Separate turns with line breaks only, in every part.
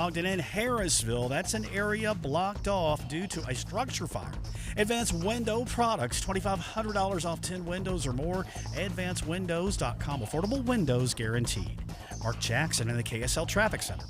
Ogden and Harrisville, that's an area blocked off due to a structure fire. Advanced Window Products, $2,500 off 10 windows or more. AdvancedWindows.com, affordable windows guaranteed. Mark Jackson in the KSL Traffic Center.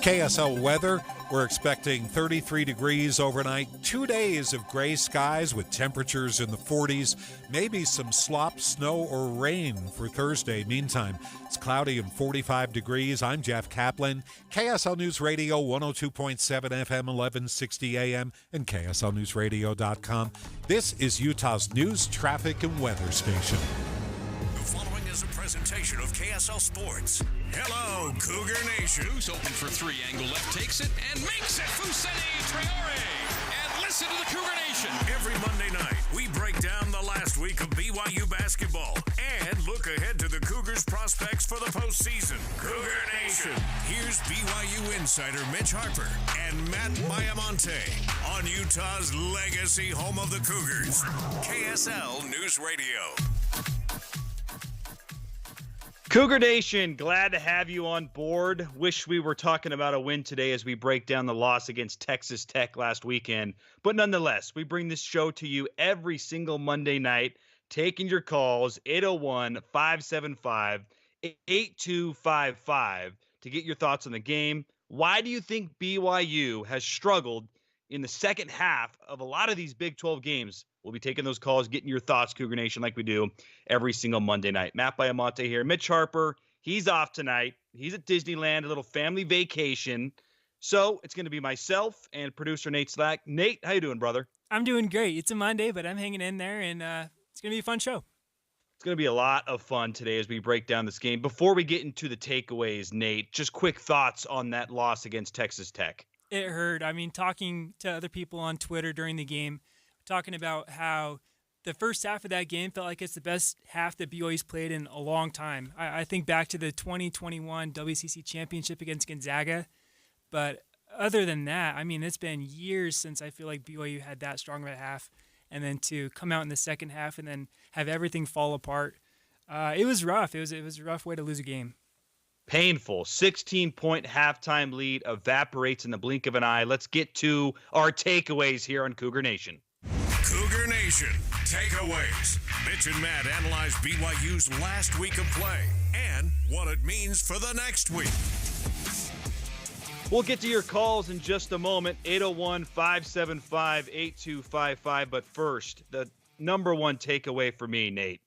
KSL weather, we're expecting 33 degrees overnight, 2 days of gray skies with temperatures in the 40s, maybe some slop, snow, or rain for Thursday. Meantime, it's cloudy and 45 degrees. I'm Jeff Kaplan, KSL News Radio, 102.7 FM, 1160 AM, and KSLNewsRadio.com. This is Utah's news, traffic, and weather station.
The following is a presentation of KSL Sports. Hello, Cougar Nation.
Who's open for three, angle left, takes it, and makes it. Fousseyni Traore. And listen to the Cougar Nation.
Every Monday night, we break down the last week of BYU basketball and look ahead to the Cougars' prospects for the postseason. Cougar Nation. Here's BYU insider Mitch Harper and Matt Baiamonte on Utah's legacy home of the Cougars. KSL News Radio.
Cougar Nation, glad to have you on board. Wish we were talking about a win today as we break down the loss against Texas Tech last weekend. But nonetheless, we bring this show to you every single Monday night, taking your calls, 801-575-8255, to get your thoughts on the game. Why do you think BYU has struggled in the second half of a lot of these Big 12 games? We'll be taking those calls, getting your thoughts, Cougar Nation, like we do every single Monday night. Matt Baiamonte here. Mitch Harper, he's off tonight. He's at Disneyland, a little family vacation. So it's going to be myself and producer Nate Slack. Nate, how you doing, brother?
I'm doing great. It's a Monday, but I'm hanging in there, and it's going to be a fun show.
It's going to be a lot of fun today as we break down this game. Before we get into the takeaways, Nate, just quick thoughts on that loss against Texas Tech.
It hurt. I mean, talking to other people on Twitter during the game, talking about how the first half of that game felt like it's the best half that BYU's played in a long time. I think back to the 2021 WCC championship against Gonzaga. But other than that, I mean, it's been years since I feel like BYU had that strong of a half. And then to come out in the second half and then have everything fall apart, it was rough. It was a rough way to lose a game.
Painful. 16-point halftime lead evaporates in the blink of an eye. Let's get to our takeaways here on Cougar Nation.
Cougar Nation takeaways. Mitch and Matt analyze BYU's last week of play and what it means for the next week.
We'll get to your calls in just a moment, 801-575-8255. But first, the number one takeaway for me, Nate,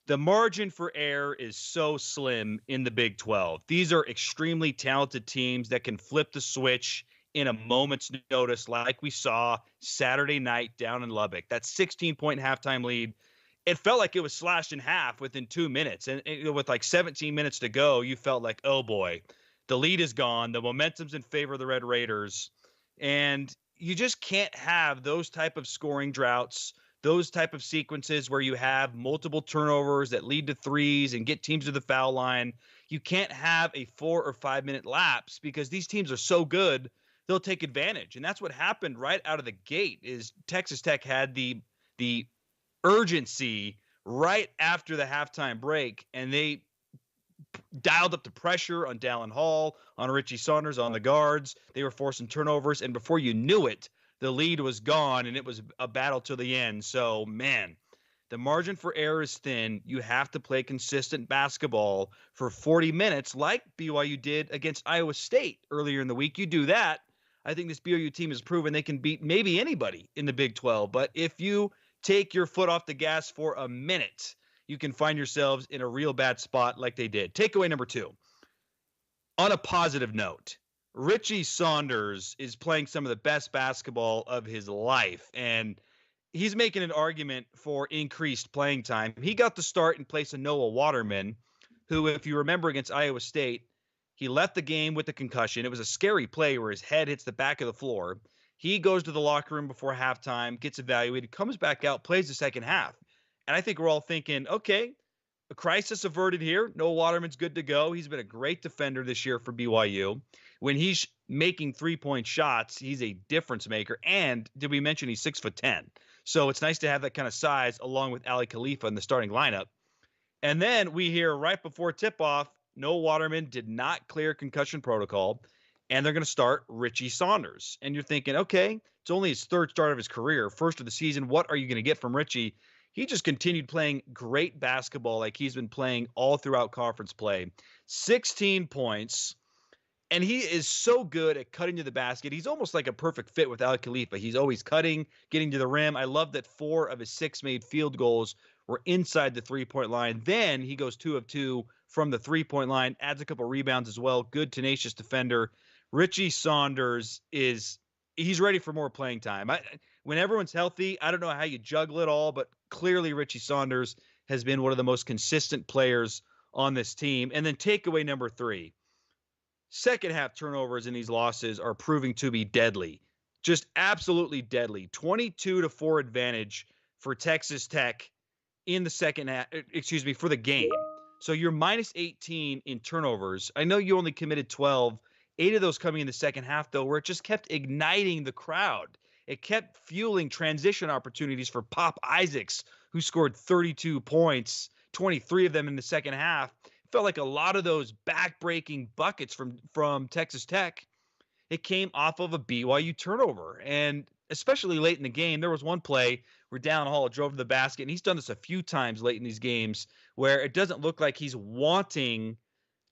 the margin for error is so slim in the Big 12. These are extremely talented teams that can flip the switch in a moment's notice, like we saw Saturday night down in Lubbock. That 16-point halftime lead, it felt like it was slashed in half within 2 minutes. And with like 17 minutes to go, you felt like, oh boy, the lead is gone. The momentum's in favor of the Red Raiders. And you just can't have those type of scoring droughts, those type of sequences where you have multiple turnovers that lead to threes and get teams to the foul line. You can't have a 4 or 5 minute lapse because these teams are so good, they'll take advantage. And that's what happened right out of the gate is Texas Tech had the urgency right after the halftime break, and they dialed up the pressure on Dallin Hall, on Richie Saunders, on the guards. They were forcing turnovers, and before you knew it, the lead was gone, and it was a battle to the end. So, man, the margin for error is thin. You have to play consistent basketball for 40 minutes like BYU did against Iowa State earlier in the week. You do that, I think this BYU team has proven they can beat maybe anybody in the Big 12. But if you take your foot off the gas for a minute, you can find yourselves in a real bad spot like they did. Takeaway number 2. On a positive note, Richie Saunders is playing some of the best basketball of his life, and he's making an argument for increased playing time. He got the start in place of Noah Waterman, who, if you remember against Iowa State, he left the game with a concussion. It was a scary play where his head hits the back of the floor. He goes to the locker room before halftime, gets evaluated, comes back out, plays the second half. And I think we're all thinking, okay, a crisis averted here. Noah Waterman's good to go. He's been a great defender this year for BYU. When he's making three-point shots, he's a difference maker. And did we mention he's 6'10"? So it's nice to have that kind of size along with Ali Khalifa in the starting lineup. And then we hear right before tip-off, No Waterman did not clear concussion protocol, and they're going to start Richie Saunders. And you're thinking, okay, it's only his third start of his career, first of the season. What are you going to get from Richie? He just continued playing great basketball like he's been playing all throughout conference play. 16 points. And he is so good at cutting to the basket. He's almost like a perfect fit with Al Khalifa. He's always cutting, getting to the rim. I love that 4 of his 6 made field goals were inside the three-point line. Then he goes 2 of 2 from the three-point line, adds a couple rebounds as well. Good, tenacious defender. Richie Saunders he's ready for more playing time. When everyone's healthy, I don't know how you juggle it all, but clearly Richie Saunders has been one of the most consistent players on this team. And then takeaway number 3. Second half turnovers in these losses are proving to be deadly. Just absolutely deadly. 22-4 advantage for Texas Tech in the second half, for the game. So you're minus 18 in turnovers. I know you only committed 12, 8 of those coming in the second half, though, where it just kept igniting the crowd. It kept fueling transition opportunities for Pop Isaacs, who scored 32 points, 23 of them in the second half. Felt like a lot of those back-breaking buckets from Texas Tech, it came off of a BYU turnover. And especially late in the game, there was one play where Dallin Hall drove to the basket, and he's done this a few times late in these games, where it doesn't look like he's wanting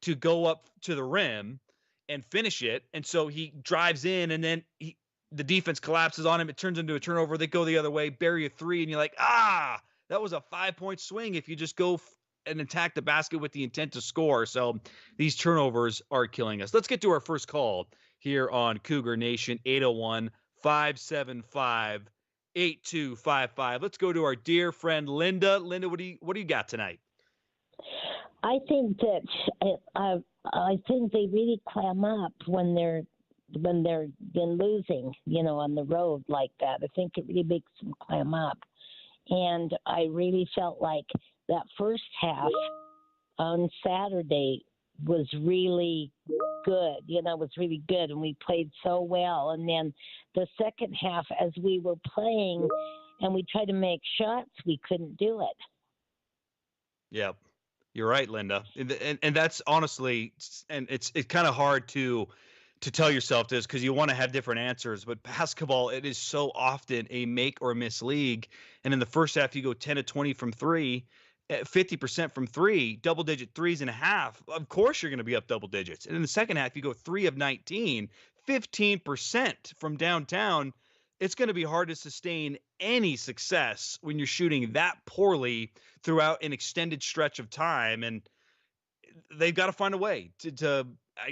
to go up to the rim and finish it. And so he drives in, and then the defense collapses on him. It turns into a turnover. They go the other way, bury a 3, and you're like, that was a 5-point swing if you just go and attack the basket with the intent to score. So these turnovers are killing us. Let's get to our first call here on Cougar Nation, 801-575-8255. Let's go to our dear friend Linda. Linda, what do you got tonight?
I think that I think they really clam up when they're been losing, on the road like that. I think it really makes them clam up. And I really felt like that first half on Saturday was really good, was really good, and we played so well. And then the second half, as we were playing and we tried to make shots, we couldn't do it.
Yep. You're right, Linda. And that's honestly, and it's kind of hard to tell yourself this because you want to have different answers, but basketball, it is so often a make or miss league. And in the first half, you go 10 of 20 from 3, 50% from 3, double-digit threes and a half. Of course, you're going to be up double digits. And in the second half, you go 3 of 19, 15% from downtown. It's going to be hard to sustain any success when you're shooting that poorly throughout an extended stretch of time. And they've got to find a way to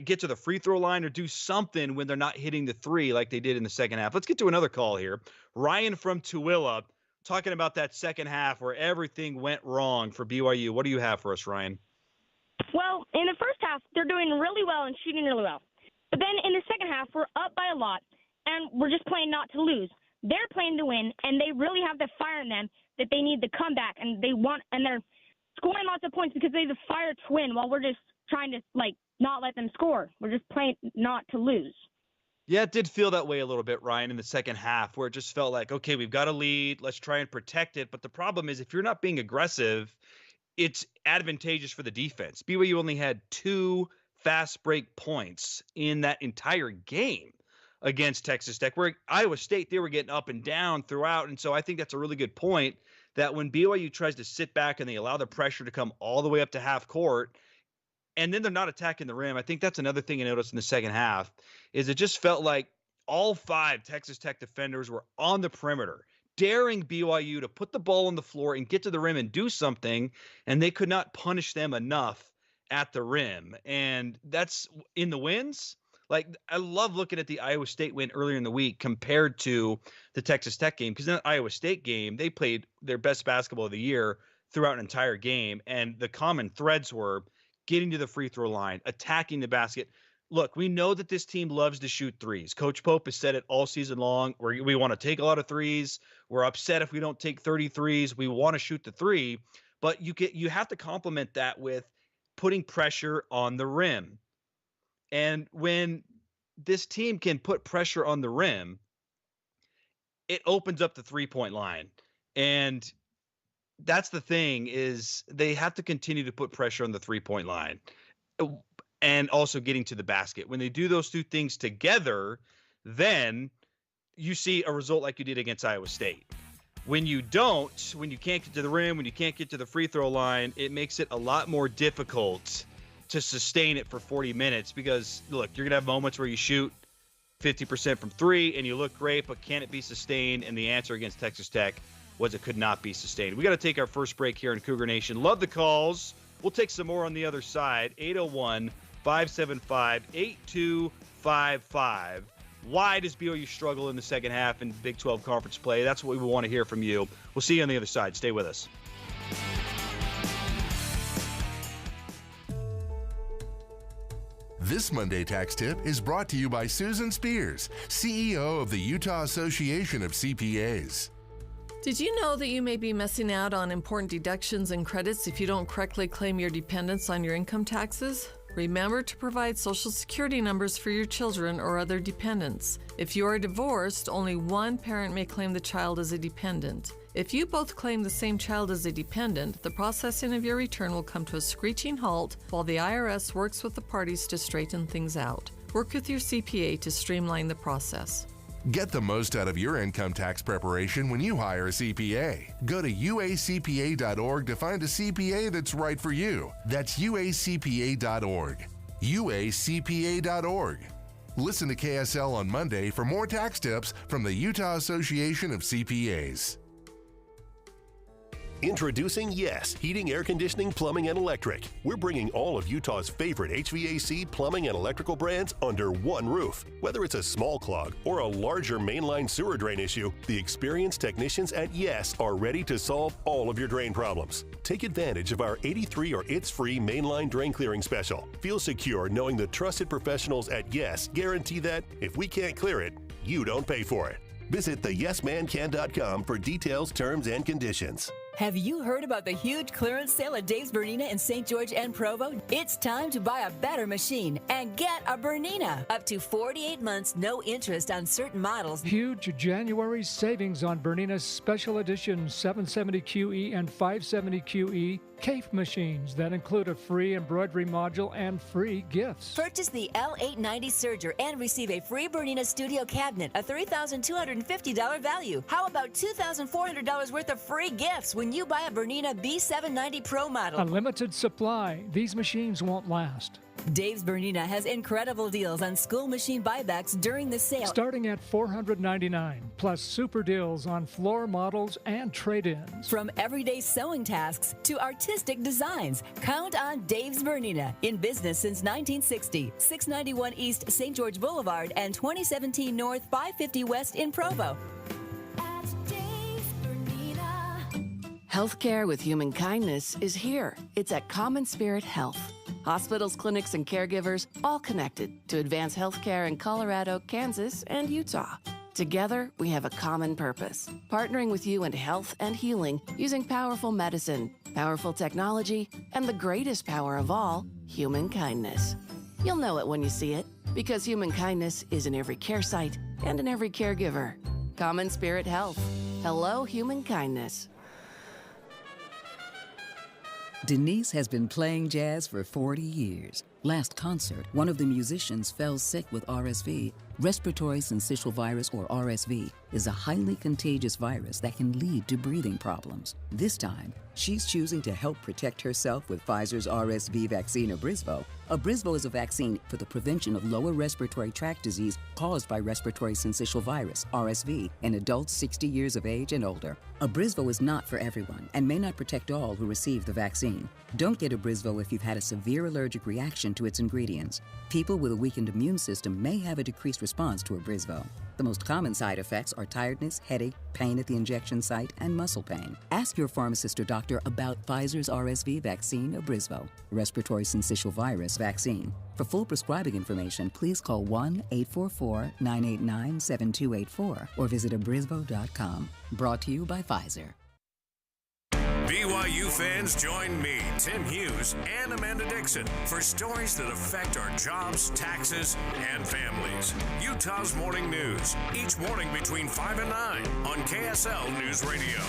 get to the free throw line or do something when they're not hitting the 3 like they did in the second half. Let's get to another call here. Ryan from Tooele, talking about that second half where everything went wrong for BYU. What do you have for us, Ryan?
Well, in the first half, they're doing really well and shooting really well. But then in the second half, we're up by a lot, and we're just playing not to lose. They're playing to win, and they really have the fire in them that they need to come back, and they're scoring lots of points because they have the fire to win while we're just trying to, not let them score. We're just playing not to lose.
Yeah, it did feel that way a little bit, Ryan, in the second half, where it just felt like, okay, we've got a lead. Let's try and protect it. But the problem is if you're not being aggressive, it's advantageous for the defense. BYU only had 2 fast break points in that entire game against Texas Tech, where Iowa State, they were getting up and down throughout. And so I think that's a really good point that when BYU tries to sit back and they allow the pressure to come all the way up to half court, and then they're not attacking the rim. I think that's another thing I noticed in the second half is it just felt like all 5 Texas Tech defenders were on the perimeter, daring BYU to put the ball on the floor and get to the rim and do something, and they could not punish them enough at the rim. And that's in the wins. I love looking at the Iowa State win earlier in the week compared to the Texas Tech game, because in the Iowa State game, they played their best basketball of the year throughout an entire game, and the common threads were getting to the free throw line, attacking the basket. Look, we know that this team loves to shoot threes. Coach Pope has said it all season long. We want to take a lot of threes. We're upset if we don't take 30 threes. We want to shoot the 3, but you have to complement that with putting pressure on the rim. And when this team can put pressure on the rim, it opens up the 3-point line. And that's the thing, is they have to continue to put pressure on the 3-point line. and also getting to the basket. When they do those two things together, then you see a result like you did against Iowa State. When you don't, when you can't get to the rim, when you can't get to the free throw line, it makes it a lot more difficult to sustain it for 40 minutes because, look, you're going to have moments where you shoot 50% from three and you look great, but can it be sustained? And the answer against Texas Tech was it could not be sustained. We got to take our first break here in Cougar Nation. Love the calls. We'll take some more on the other side. 801-575-8255. Why does BYU struggle in the second half in Big 12 conference play? That's what we want to hear from you. We'll see you on the other side. Stay with us.
This Monday Tax Tip is brought to you by Susan Spears, CEO of the Utah Association of CPAs.
Did you know that you may be missing out on important deductions and credits if you don't correctly claim your dependents on your income taxes? Remember to provide Social Security numbers for your children or other dependents. If you are divorced, only one parent may claim the child as a dependent. If you both claim the same child as a dependent, the processing of your return will come to a screeching halt while the IRS works with the parties to straighten things out. Work with your CPA to streamline the process.
Get the most out of your income tax preparation when you hire a CPA. Go to uacpa.org to find a CPA that's right for you. That's uacpa.org. uacpa.org. Listen to KSL on Monday for more tax tips from the Utah Association of CPAs.
Introducing Yes Heating, Air Conditioning, Plumbing, and Electric. We're bringing all of Utah's favorite HVAC, plumbing, and electrical brands under one roof. Whether it's a small clog or a larger mainline sewer drain issue, the experienced technicians at Yes are ready to solve all of your drain problems. Take advantage of our 83 or It's Free mainline drain clearing special. Feel secure knowing the trusted professionals at Yes guarantee that if we can't clear it, you don't pay for it. Visit theyesmancan.com for details, terms, and conditions.
Have you heard about the huge clearance sale at Dave's Bernina in St. George and Provo? It's time to buy a better machine and get a Bernina. Up to 48 months, no interest on certain models.
Huge January savings on Bernina's Special Edition 770QE and 570QE CAFE machines that include a free embroidery module and free gifts.
Purchase the L890 Serger and receive a free Bernina Studio cabinet, a $3,250 value. How about $2,400 worth of free gifts when you buy a Bernina B790 Pro model?
A limited supply. These machines won't last.
Dave's Bernina has incredible deals on school machine buybacks during the sale.
Starting at $499, plus super deals on floor models and trade-ins.
From everyday sewing tasks to artistic designs, count on Dave's Bernina. In business since 1960, 691 East St. George Boulevard and 2017 North 550 West in Provo.
Healthcare with human kindness is here. It's at Common Spirit Health. Hospitals, clinics, and caregivers all connected to advance healthcare in Colorado, Kansas, and Utah. Together, we have a common purpose, partnering with you in health and healing using powerful medicine, powerful technology, and the greatest power of all, human kindness. You'll know it when you see it, because human kindness is in every care site and in every caregiver. Common Spirit Health. Hello, human kindness.
Denise has been playing jazz for 40 years. Last concert, one of the musicians fell sick with RSV. Respiratory syncytial virus, or RSV, is a highly contagious virus that can lead to breathing problems. This time, she's choosing to help protect herself with Pfizer's RSV vaccine, Abrysvo. Abrysvo is a vaccine for the prevention of lower respiratory tract disease caused by respiratory syncytial virus, RSV, in adults 60 years of age and older. Abrysvo is not for everyone and may not protect all who receive the vaccine. Don't get Abrysvo if you've had a severe allergic reaction to its ingredients. People with a weakened immune system may have a decreased response to Abrysvo. The most common side effects are tiredness, headache, pain at the injection site, and muscle pain. Ask your pharmacist or doctor about Pfizer's RSV vaccine, Abrysvo, respiratory syncytial virus vaccine. For full prescribing information, please call 1-844-989-7284 or visit abrysvo.com. Brought to you by Pfizer.
BYU fans, join me, Tim Hughes, and Amanda Dixon for stories that affect our jobs, taxes, and families. Utah's Morning News, each morning between 5 and 9 on KSL News Radio.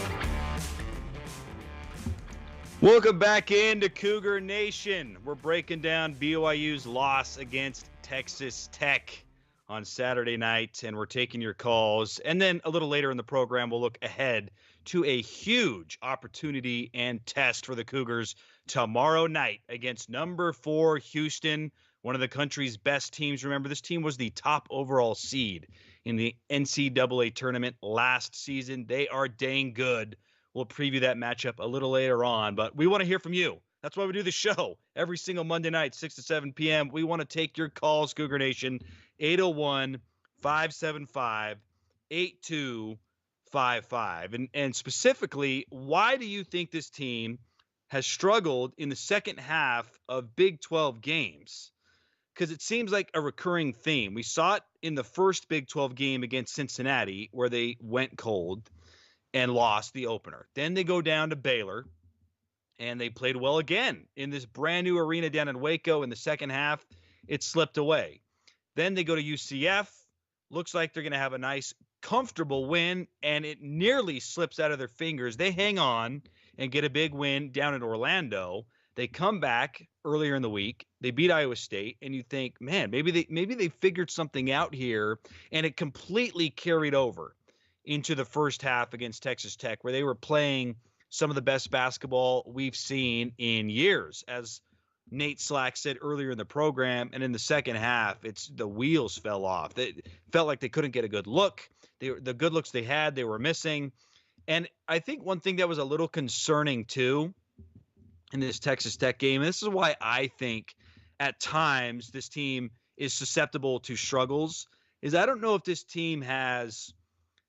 Welcome back into Cougar Nation. We're breaking down BYU's loss against Texas Tech on Saturday night, and we're taking your calls. And then a little later in the program, we'll look ahead to a huge opportunity and test for the Cougars tomorrow night against number 4 Houston, one of the country's best teams. Remember, this team was the top overall seed in the NCAA tournament last season. They are dang good. We'll preview that matchup a little later on, but we want to hear from you. That's why we do the show every single Monday night, 6 to 7 p.m. We want to take your calls, Cougar Nation, 801-575-8255. And specifically, why do you think this team has struggled in the second half of Big 12 games? Because it seems like a recurring theme. We saw it in the first Big 12 game against Cincinnati, where they went cold and lost the opener. Then they go down to Baylor, and they played well again in this brand new arena down in Waco. In the second half, it slipped away. Then they go to UCF. Looks like they're going to have a nice, comfortable win, and it nearly slips out of their fingers. They hang on and get a big win down in Orlando. They come back earlier in the week. They beat Iowa State, and you think, man, maybe they figured something out here, and it completely carried over into the first half against Texas Tech, where they were playing some of the best basketball we've seen in years. As Nate Slack said earlier in the program, and in the second half, the wheels fell off. It felt like they couldn't get a good look. The good looks they had, they were missing. And I think one thing that was a little concerning too in this Texas Tech game, and this is why I think at times this team is susceptible to struggles, is I don't know if this team has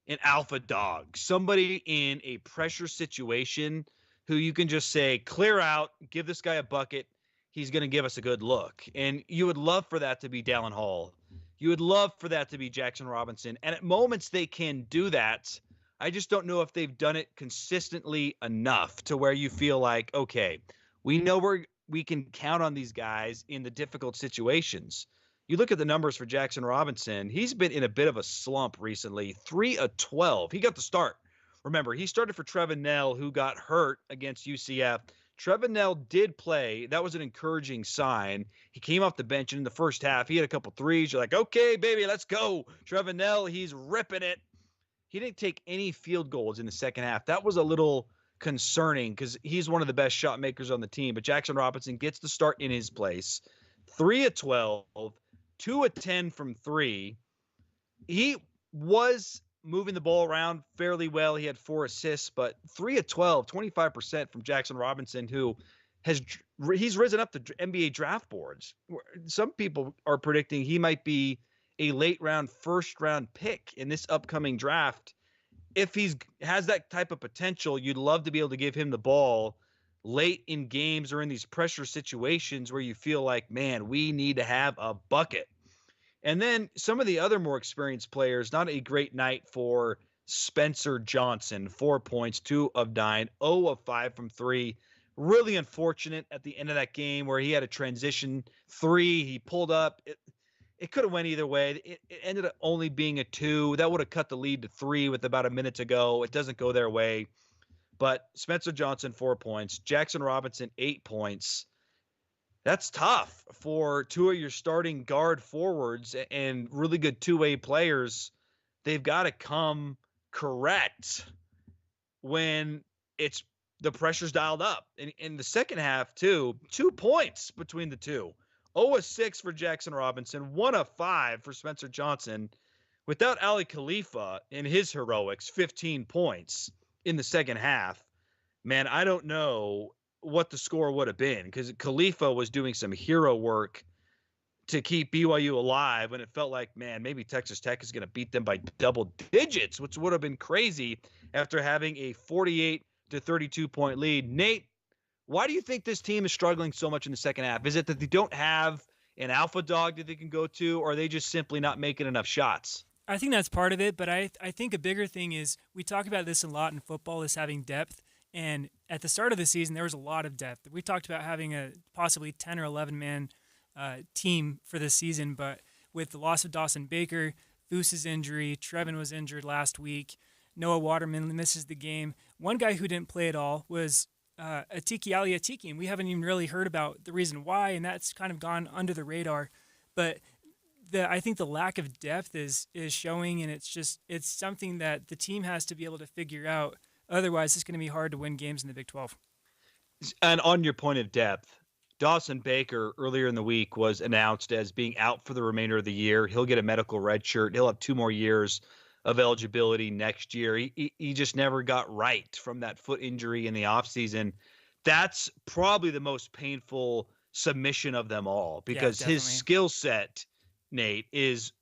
an alpha dog, somebody in a pressure situation who you can just say, clear out, give this guy a bucket. He's going to give us a good look. And you would love for that to be Dallin Hall. You would love for that to be Jackson Robinson. And at moments they can do that. I just don't know if they've done it consistently enough to where you feel like, okay, we know we can count on these guys in the difficult situations. You look at the numbers for Jackson Robinson. He's been in a bit of a slump recently. 3 of 12. He got the start. Remember, he started for Trevin Knell, who got hurt against UCF. Trevin Knell did play. That was an encouraging sign. He came off the bench, and in the first half, he had a couple threes. You're like, okay, baby, let's go. Trevin Knell, he's ripping it. He didn't take any field goals in the second half. That was a little concerning because he's one of the best shot makers on the team. But Jackson Robinson gets the start in his place. 3 of 12. 2 of 10 from 3. He was moving the ball around fairly well. He had 4 assists, but 3 of 12, 25% from Jackson Robinson, who he's risen up the NBA draft boards. Some people are predicting he might be a late round, first round pick in this upcoming draft. If has that type of potential, you'd love to be able to give him the ball late in games or in these pressure situations where you feel like, man, we need to have a bucket. And then some of the other more experienced players, not a great night for Spencer Johnson. 4 points, 2 of 9, 0 of 5 from 3. Really unfortunate at the end of that game where he had a transition 3. He pulled up. It could have went either way. It ended up only being a 2. That would have cut the lead to 3 with about a minute to go. It doesn't go their way. But Spencer Johnson, 4 points. Jackson Robinson, 8 points. That's tough for 2 of your starting guard forwards and really good two-way players. They've got to come correct when the pressure's dialed up. In the second half, too, 2 points between the two. 0 of 6 for Jackson Robinson, 1 of 5 for Spencer Johnson. Without Ali Khalifa in his heroics, 15 points in the second half, man, I don't know what the score would have been because Khalifa was doing some hero work to keep BYU alive when it felt like, man, maybe Texas Tech is going to beat them by double digits, which would have been crazy after having a 48 to 32 point lead. Nate, why do you think this team is struggling so much in the second half? Is it that they don't have an alpha dog that they can go to, or are they just simply not making enough shots?
I think that's part of it, but I think a bigger thing is we talk about this a lot in football, is having depth. And at the start of the season, there was a lot of depth. We talked about having a possibly 10 or 11-man team for this season, but with the loss of Dawson Baker, Foos's injury, Trevin was injured last week, Noah Waterman misses the game. One guy who didn't play at all was Atiki Aliatiki, and we haven't even really heard about the reason why, and that's kind of gone under the radar. But I think the lack of depth is showing, and it's something that the team has to be able to figure out. Otherwise, it's going to be hard to win games in the Big 12.
And on your point of depth, Dawson Baker earlier in the week was announced as being out for the remainder of the year. He'll get a medical red shirt. He'll have 2 more years of eligibility next year. He just never got right from that foot injury in the offseason. That's probably the most painful submission of them all, because his skill set, Nate, is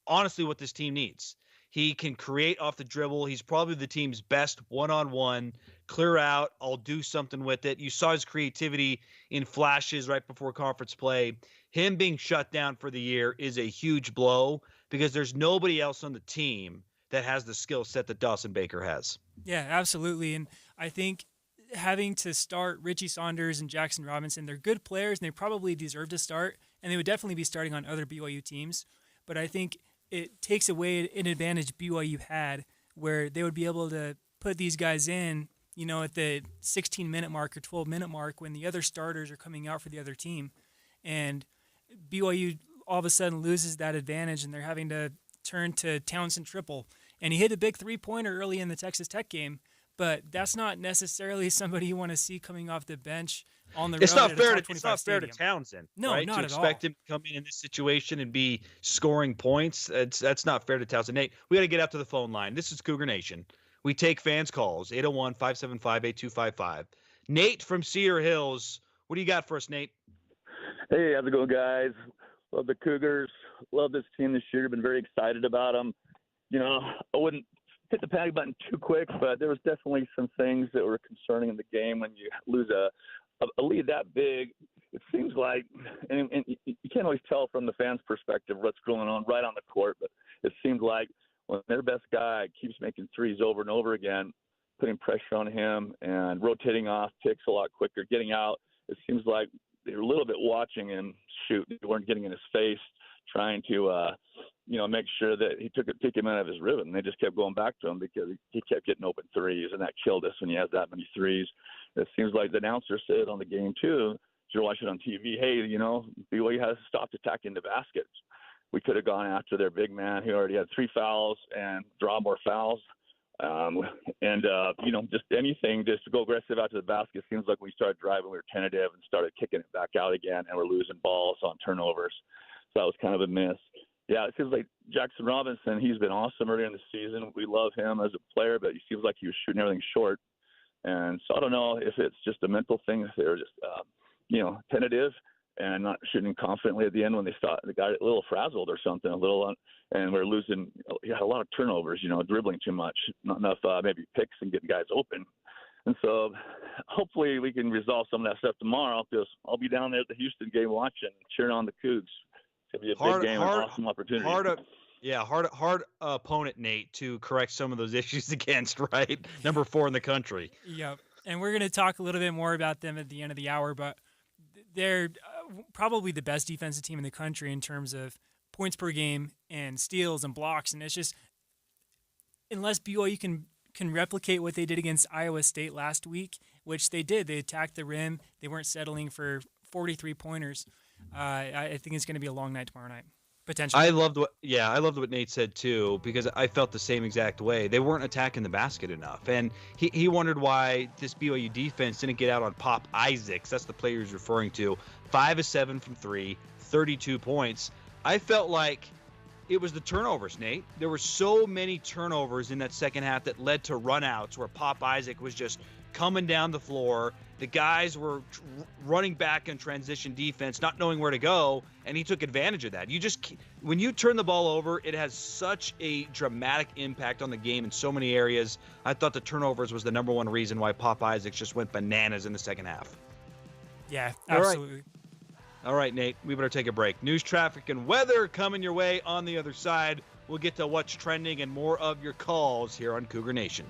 honestly what this team needs. He can create off the dribble. He's probably the team's best one-on-one. Clear out, I'll do something with it. You saw his creativity in flashes right before conference play. Him being shut down for the year is a huge blow, because there's nobody else on the team that has the skill set that Dawson Baker has.
Yeah, absolutely. And I think having to start Richie Saunders and Jackson Robinson, they're good players and they probably deserve to start, and they would definitely be starting on other BYU teams. But I think it takes away an advantage BYU had, where they would be able to put these guys in, at the 16-minute mark or 12-minute mark when the other starters are coming out for the other team. And BYU all of a sudden loses that advantage, and they're having to turn to Townsend Triple. And he hit a big three-pointer early in the Texas Tech game, but that's not necessarily somebody you want to see coming off the bench on the road.
It's not fair to
stadium.
Townsend.
No,
right?
not
to
at all.
expect him to come in this situation and be scoring points, that's not fair to Townsend. Nate, we got to get out to the phone line. This is Cougar Nation. We take fans' calls, 801-575-8255. Nate from Cedar Hills, what do you got for us, Nate?
Hey, how's it going, guys? Love the Cougars. Love this team this year. Been very excited about them. I wouldn't hit the panic button too quick, but there was definitely some things that were concerning in the game when you lose a lead that big. It seems like, and you can't always tell from the fans' perspective what's going on right on the court, but it seems like when their best guy keeps making threes over and over again, putting pressure on him and rotating off picks a lot quicker, getting out, it seems like they were a little bit watching him shoot. They weren't getting in his face, trying to, make sure that he took him out of his rhythm. They just kept going back to him because he kept getting open threes, and that killed us when he has that many threes. It seems like the announcer said on the game, too, if you're watching on TV, hey, BYU has stopped attacking the baskets. We could have gone after their big man who already had 3 fouls and draw more fouls. Just anything, just to go aggressive out to the basket. Seems like we started driving, we were tentative, and started kicking it back out again, and we're losing balls on turnovers. So that was kind of a miss. Yeah, it seems like Jackson Robinson, he's been awesome earlier in the season. We love him as a player, but he seems like he was shooting everything short. And so I don't know if it's just a mental thing, if they were just, tentative and not shooting confidently at the end when they thought the guy a little frazzled or something, and we're losing. He had a lot of turnovers, dribbling too much, not enough maybe picks and getting guys open. And so hopefully we can resolve some of that stuff tomorrow, because I'll be down there at the Houston game watching, cheering on the Cougs. It's going to be a big game, an awesome opportunity.
Hard opponent, Nate, to correct some of those issues against, right? Number 4 in the country.
Yep. And we're going to talk a little bit more about them at the end of the hour, but they're probably the best defensive team in the country in terms of points per game and steals and blocks. And it's just, unless BYU can replicate what they did against Iowa State last week, which they did. They attacked the rim. They weren't settling for 43 pointers. I think it's going to be a long night tomorrow night, potentially.
I loved what Nate said too, because I felt the same exact way. They weren't attacking the basket enough, and he wondered why this BYU defense didn't get out on Pop Isaacs. That's the player he's referring to. 5 of 7 from 3, 32 points. I felt like it was the turnovers, Nate. There were so many turnovers in that second half that led to runouts where Pop Isaac was just coming down the floor. The guys were running back in transition defense, not knowing where to go, and he took advantage of that. When you turn the ball over, it has such a dramatic impact on the game in so many areas. I thought the turnovers was the number one reason why Pop Isaacs just went bananas in the second half.
Yeah, absolutely.
All right, Nate, we better take a break. News, traffic, and weather coming your way on the other side. We'll get to what's trending and more of your calls here on Cougar Nation.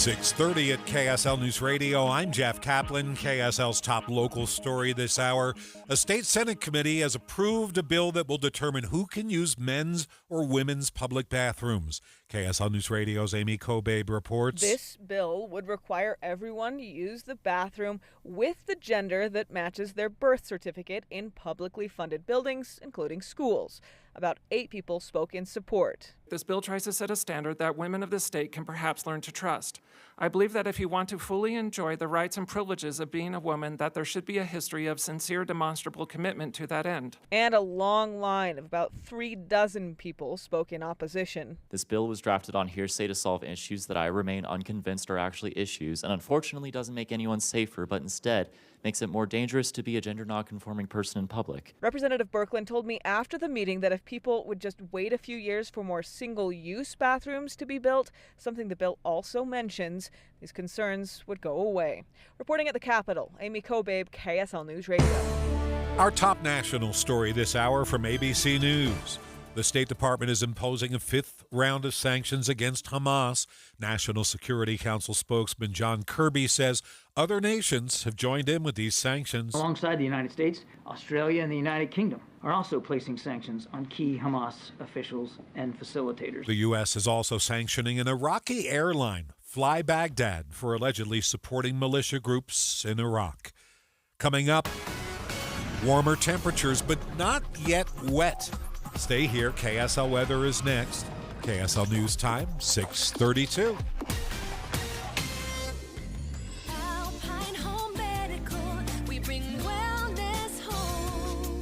6:30 at KSL News Radio. I'm Jeff Kaplan. KSL's top local story this hour. A state Senate committee has approved a bill that will determine who can use men's or women's public bathrooms. KSL News Radio's Amy Kobabe reports.
This bill would require everyone to use the bathroom with the gender that matches their birth certificate in publicly funded buildings, including schools. About 8 people spoke in support.
This bill tries to set a standard that women of the state can perhaps learn to trust. I believe that if you want to fully enjoy the rights and privileges of being a woman, that there should be a history of sincere, demonstrable commitment to that end.
And a long line of about 36 people spoke in opposition.
This bill was drafted on hearsay to solve issues that I remain unconvinced are actually issues, and unfortunately doesn't make anyone safer, but instead makes it more dangerous to be a gender nonconforming person in public.
Representative Birkeland told me after the meeting that if people would just wait a few years for more single-use bathrooms to be built, something the bill also mentions, these concerns would go away. Reporting at the Capitol, Amy Kobabe, KSL News Radio.
Our top national story this hour from ABC News. The State Department is imposing a 5th round of sanctions against Hamas. National Security Council spokesman John Kirby says other nations have joined in with these sanctions.
Alongside the United States, Australia and the United Kingdom are also placing sanctions on key Hamas officials and facilitators.
The U.S. is also sanctioning an Iraqi airline, Fly Baghdad, for allegedly supporting militia groups in Iraq. Coming up, warmer temperatures, but not yet wet. Stay here. KSL weather is next. KSL News Time, 6:32.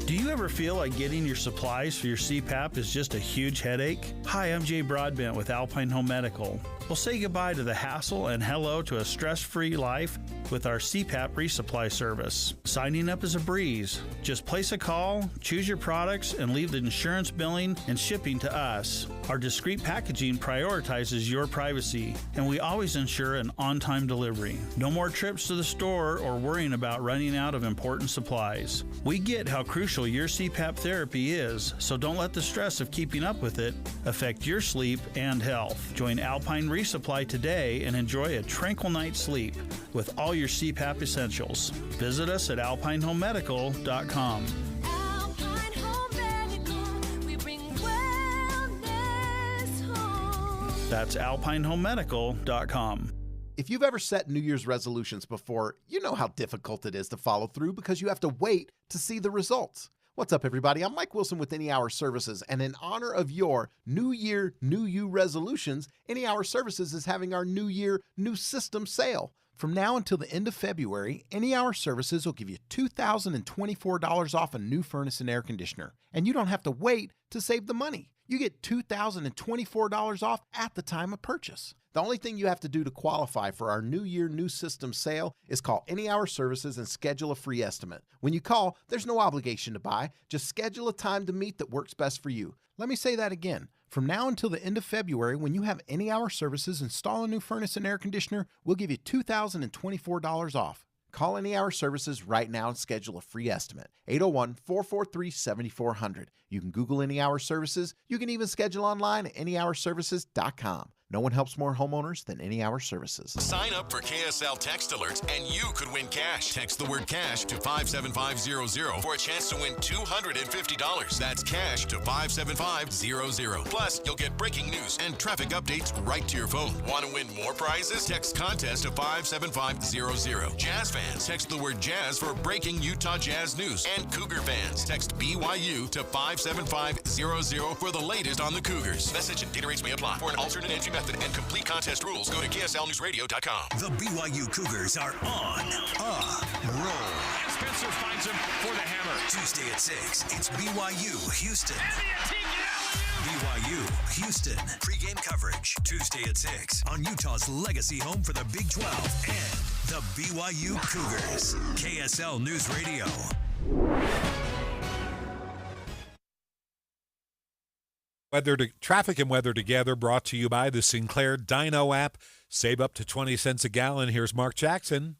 Do you ever feel like getting your supplies for your CPAP is just a huge headache? Hi, I'm Jay Broadbent with Alpine Home Medical. We'll say goodbye to the hassle and hello to a stress-free life with our CPAP resupply service. Signing up is a breeze. Just place a call, choose your products, and leave the insurance billing and shipping to us. Our discreet packaging prioritizes your privacy, and we always ensure an on-time delivery. No more trips to the store or worrying about running out of important supplies. We get how crucial your CPAP therapy is, so don't let the stress of keeping up with it affect your sleep and health. Join Alpine Resupply today and enjoy a tranquil night's sleep with all your CPAP essentials. Visit us at alpinehomemedical.com.
Alpine Home Medical, we bring wellness home.
That's alpinehomemedical.com.
If you've ever set New Year's resolutions before, you know how difficult it is to follow through because you have to wait to see the results. What's up, everybody? I'm Mike Wilson with Any Hour Services, and in honor of your New Year, New You resolutions, Any Hour Services is having our New Year, New System sale. From now until the end of February, Any Hour Services will give you $2,024 off a new furnace and air conditioner, and you don't have to wait to save the money. You get $2,024 off at the time of purchase. The only thing you have to do to qualify for our New Year, New System sale is call Any Hour Services and schedule a free estimate. When you call, there's no obligation to buy. Just schedule a time to meet that works best for you. Let me say that again. From now until the end of February, when you have Any Hour Services install a new furnace and air conditioner, we'll give you $2,024 off. Call Any Hour Services right now and schedule a free estimate. 801-443-7400. You can Google Any Hour Services. You can even schedule online at anyhourservices.com. No one helps more homeowners than Any Hour Services.
Sign up for KSL text alerts and you could win cash. Text the word cash to 57500 for a chance to win $250. That's cash to 57500. Plus, you'll get breaking news and traffic updates right to your phone. Want to win more prizes? Text contest to 57500. Jazz fans, text the word jazz for breaking Utah Jazz news. And Cougar fans, text BYU to 57500 for the latest on the Cougars. Message and data rates may apply. For an alternate entry method and complete contest rules, go to KSLNewsRadio.com.
The BYU Cougars are on a roll.
And Spencer finds him for the hammer.
Tuesday at 6, it's BYU Houston. BYU Houston. Pre-game coverage Tuesday at 6 on Utah's legacy home for the Big 12 and the BYU Cougars. KSL News Radio.
Traffic and weather together, brought to you by the Sinclair Dyno app. Save up to 20 cents a gallon. Here's Mark Jackson.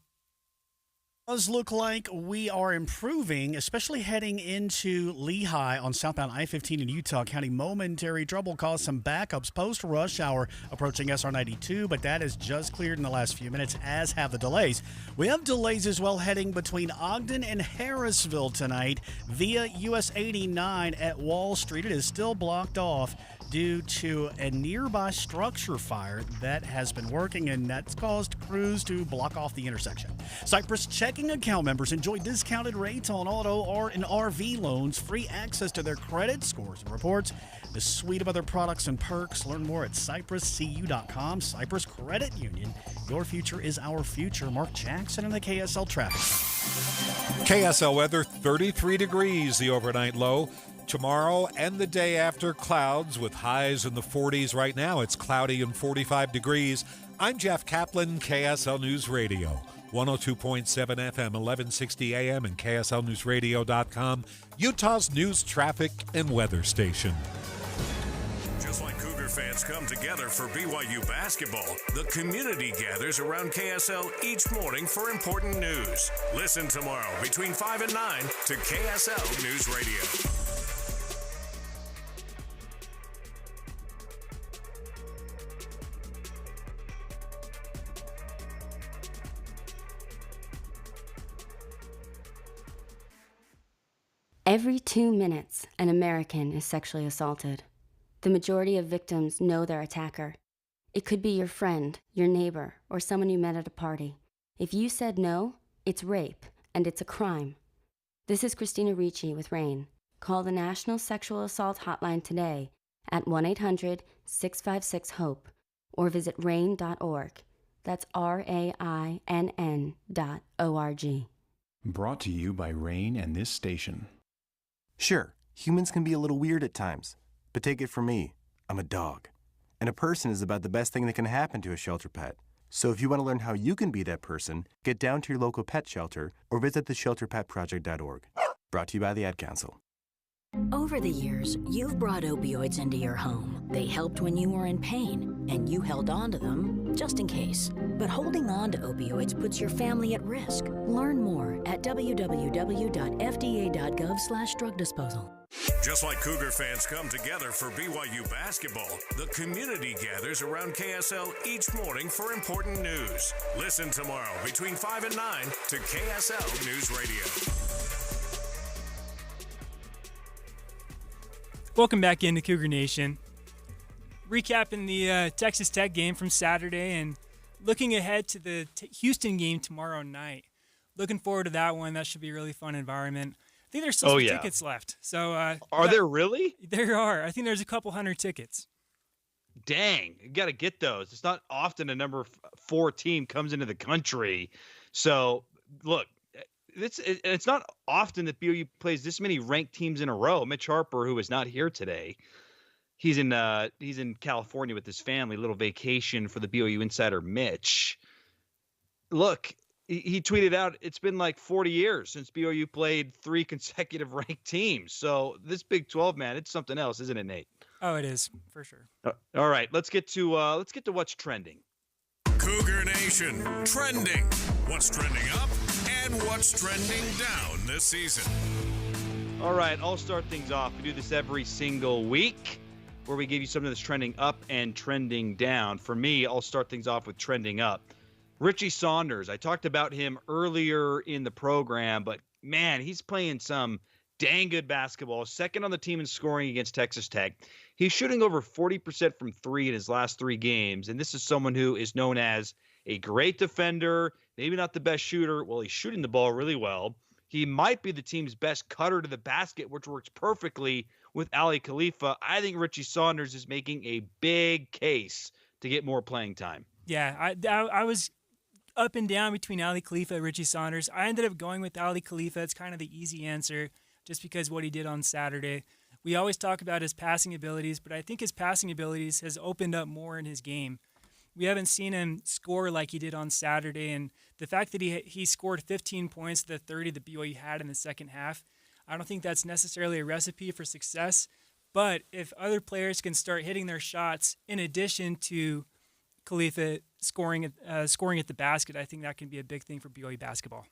Does look like we are improving, especially heading into Lehigh on southbound I-15 in Utah County. Momentary trouble caused some backups post-rush hour approaching SR-92, but that has just cleared in the last few minutes, as have the delays. We have delays as well heading between Ogden and Harrisville tonight via US 89 at Wall Street. It is still blocked off due to a nearby structure fire that has been working, and that's caused crews to block off the intersection. Cypress checking account members enjoy discounted rates on auto and RV loans, free access to their credit scores and reports, the suite of other products and perks. Learn more at cypresscu.com. Cypress Credit Union. Your future is our future. Mark Jackson in the KSL traffic center.
KSL weather, 33 degrees, the overnight low. Tomorrow and the day after, clouds with highs in the 40s. Right now, it's cloudy and 45 degrees. I'm Jeff Kaplan, KSL News Radio, 102.7 FM, 1160 AM, and KSLNewsRadio.com, Utah's news, traffic, and weather station.
Just like Cougar fans come together for BYU basketball, the community gathers around KSL each morning for important news. Listen tomorrow between 5 and 9 to KSL News Radio.
Every 2 minutes, an American is sexually assaulted. The majority of victims know their attacker. It could be your friend, your neighbor, or someone you met at a party. If you said no, it's rape, and it's a crime. This is Christina Ricci with RAIN. Call the National Sexual Assault Hotline today at 1-800-656-HOPE or visit RAIN.org. That's RAINN.org.
Brought to you by RAIN and this station.
Sure, humans can be a little weird at times, but take it from me, I'm a dog. And a person is about the best thing that can happen to a shelter pet. So if you want to learn how you can be that person, get down to your local pet shelter or visit theshelterpetproject.org. Brought to you by the Ad Council.
Over the years, you've brought opioids into your home. They helped when you were in pain, and you held on to them just in case. But holding on to opioids puts your family at risk. Learn more at www.fda.gov/drug disposal.
Just like Cougar fans come together for BYU basketball, the community gathers around KSL each morning for important news. Listen tomorrow between 5 and 9 to KSL News Radio.
Welcome back into Cougar Nation. Recapping the Texas Tech game from Saturday and looking ahead to the Houston game tomorrow night. Looking forward to that one. That should be a really fun environment. I think there's still some tickets left. So
are there really?
There are. I think there's a couple hundred tickets.
Dang, you got to get those. It's not often a number 4 team comes into the country. So look, it's not often that BYU plays this many ranked teams in a row. Mitch Harper, who is not here today, he's in California with his family, little vacation for the BYU insider Mitch. Look, he tweeted out, it's been like 40 years since BYU played 3 consecutive ranked teams. So this Big 12, man, it's something else, isn't it, Nate?
Oh, it is, for sure.
All right, let's get to what's trending.
Cougar Nation trending. What's trending up and what's trending down this season?
All right, I'll start things off. We do this every single week where we give you something that's trending up and trending down. For me, I'll start things off with trending up. Richie Saunders, I talked about him earlier in the program, but man, he's playing some dang good basketball. Second on the team in scoring against Texas Tech. He's shooting over 40% from 3 in his last 3 games, and this is someone who is known as a great defender, maybe not the best shooter. Well, he's shooting the ball really well. He might be the team's best cutter to the basket, which works perfectly with Ali Khalifa. I think Richie Saunders is making a big case to get more playing time.
Yeah, I was up and down between Ali Khalifa and Richie Saunders. I ended up going with Ali Khalifa. It's kind of the easy answer just because what he did on Saturday. We always talk about his passing abilities, but I think his passing abilities has opened up more in his game. We haven't seen him score like he did on Saturday, and the fact that he scored 15 points to the 30 that BYU had in the second half, I don't think that's necessarily a recipe for success. But if other players can start hitting their shots in addition to Khalifa scoring at the basket, I think that can be a big thing for BYU basketball.